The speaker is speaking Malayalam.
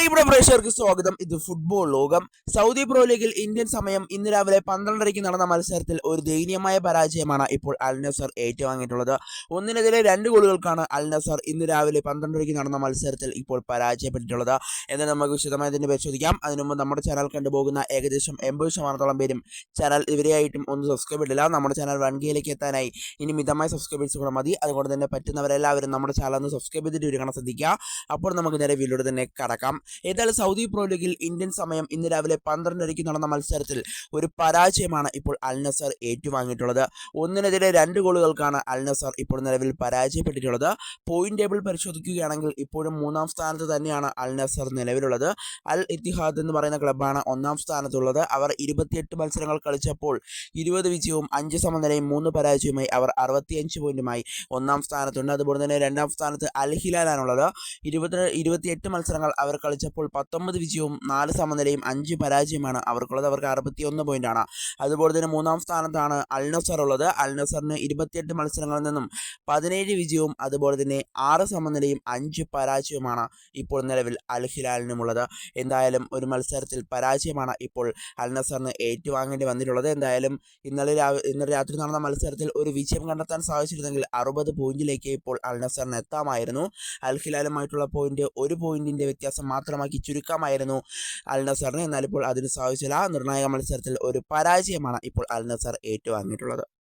പ്രിയപ്പെട്ട പ്രേക്ഷകർക്ക് സ്വാഗതം. ഇത് ഫുട്ബോൾ ലോകം. സൗദി പ്രോ ലീഗിൽ ഇന്ത്യൻ സമയം ഇന്ന് രാവിലെ 12:30 നടന്ന മത്സരത്തിൽ ഒരു ദയനീയമായ പരാജയമാണ് ഇപ്പോൾ അൽ നസർ ഏറ്റുവാങ്ങിയിട്ടുള്ളത്. ഒന്നിനെതിരെ 2 ഗോളുകൾക്കാണ് അൽ നസർ ഇന്ന് രാവിലെ 12:30 നടന്ന മത്സരത്തിൽ ഇപ്പോൾ പരാജയപ്പെട്ടിട്ടുള്ളത്. എന്നാൽ നമുക്ക് വിശദമായി തന്നെ പരിശോധിക്കാം. അതിനുമുമ്പ് നമ്മുടെ ചാനൽ കണ്ടുപോകുന്ന ഏകദേശം 80% പേരും ചാനൽ ഇവരെയായിട്ടും ഒന്ന് സബ്സ്ക്രൈബ് ചെയ്തില്ല. നമ്മുടെ ചാനൽ 1K എത്താനായി ഇനി മിതമായ സബ്സ്ക്രൈബേഴ്സ് കൂടെ മതി. അതുകൊണ്ട് തന്നെ പറ്റുന്നവരെല്ലാവരും നമ്മുടെ ചാനൽ ഒന്ന് സബ്സ്ക്രൈബ് ചെയ്തിട്ട് ഒരു കാണാൻ ശ്രദ്ധിക്കുക. അപ്പോൾ നമുക്ക് നേരെ വീഡിയോയുടെ തന്നെ കടക്കാം. ഏതായാലും സൗദി പ്രോ ലീഗിൽ ഇന്ത്യൻ സമയം ഇന്ന് രാവിലെ 12:30 നടന്ന മത്സരത്തിൽ ഒരു പരാജയമാണ് ഇപ്പോൾ അൽ നസർ ഏറ്റുവാങ്ങിയിട്ടുള്ളത്. ഒന്നിനെതിരെ 2 ഗോളുകൾക്കാണ് അൽ നസർ ഇപ്പോൾ നിലവിൽ പരാജയപ്പെട്ടിട്ടുള്ളത്. പോയിന്റ് ടേബിൾ പരിശോധിക്കുകയാണെങ്കിൽ ഇപ്പോഴും 3-ാം സ്ഥാനത്ത് തന്നെയാണ് അൽ നസർ നിലവിലുള്ളത്. അൽ ഇത്തിഹാദ് എന്ന് പറയുന്ന ക്ലബ്ബാണ് 1-ാം സ്ഥാനത്തുള്ളത്. അവർ 28 മത്സരങ്ങൾ കളിച്ചപ്പോൾ 20 വിജയവും 5 സമനിലയും 3 പരാജയവുമായി അവർ 65 പോയിന്റുമായി 1-ാം സ്ഥാനത്തുണ്ട്. അതുപോലെ തന്നെ 2-ാം സ്ഥാനത്ത് അൽ ഹിലാലാണുള്ളത്. 28 മത്സരങ്ങൾ അവർ കളിച്ചപ്പോൾ 19 വിജയവും 4 സമനിലയും 5 പരാജയമാണ് അവർക്കുള്ളത്. അവർക്ക് 61 പോയിന്റാണ്. അതുപോലെ തന്നെ 3-ാം സ്ഥാനത്താണ് അൽ നസർ ഉള്ളത്. അൽ നസറിന് 28 മത്സരങ്ങളിൽ നിന്നും 17 വിജയവും അതുപോലെ തന്നെ 6 സമനിലയും 5 പരാജയവുമാണ് ഇപ്പോൾ നിലവിൽ അൽ ഹിലാലിനുമുള്ളത്. എന്തായാലും ഒരു മത്സരത്തിൽ പരാജയമാണ് ഇപ്പോൾ അൽ നസറിന് ഏറ്റുവാങ്ങേണ്ടി വന്നിട്ടുള്ളത്. എന്തായാലും ഇന്നലെ രാത്രി നടന്ന മത്സരത്തിൽ ഒരു വിജയം കണ്ടെത്താൻ സാധിച്ചിരുന്നെങ്കിൽ 60 പോയിന്റിലേക്ക് ഇപ്പോൾ അൽ നസറിന് എത്താമായിരുന്നു. അൽ ഹിലാലുമായിട്ടുള്ള പോയിന്റ് 1 പോയിന്റിന്റെ വ്യത്യാസം മാത്രമാക്കി ചുരുക്കമായിരുന്നു അൽ നസറിന്. എന്നാൽ ഇപ്പോൾ അതിന് സാധിച്ചില്ല. നിർണായക മത്സരത്തിൽ ഒരു പരാജയമാണ് ഇപ്പോൾ അൽ നസർ ഏറ്റുവാങ്ങിയിട്ടുള്ളത്.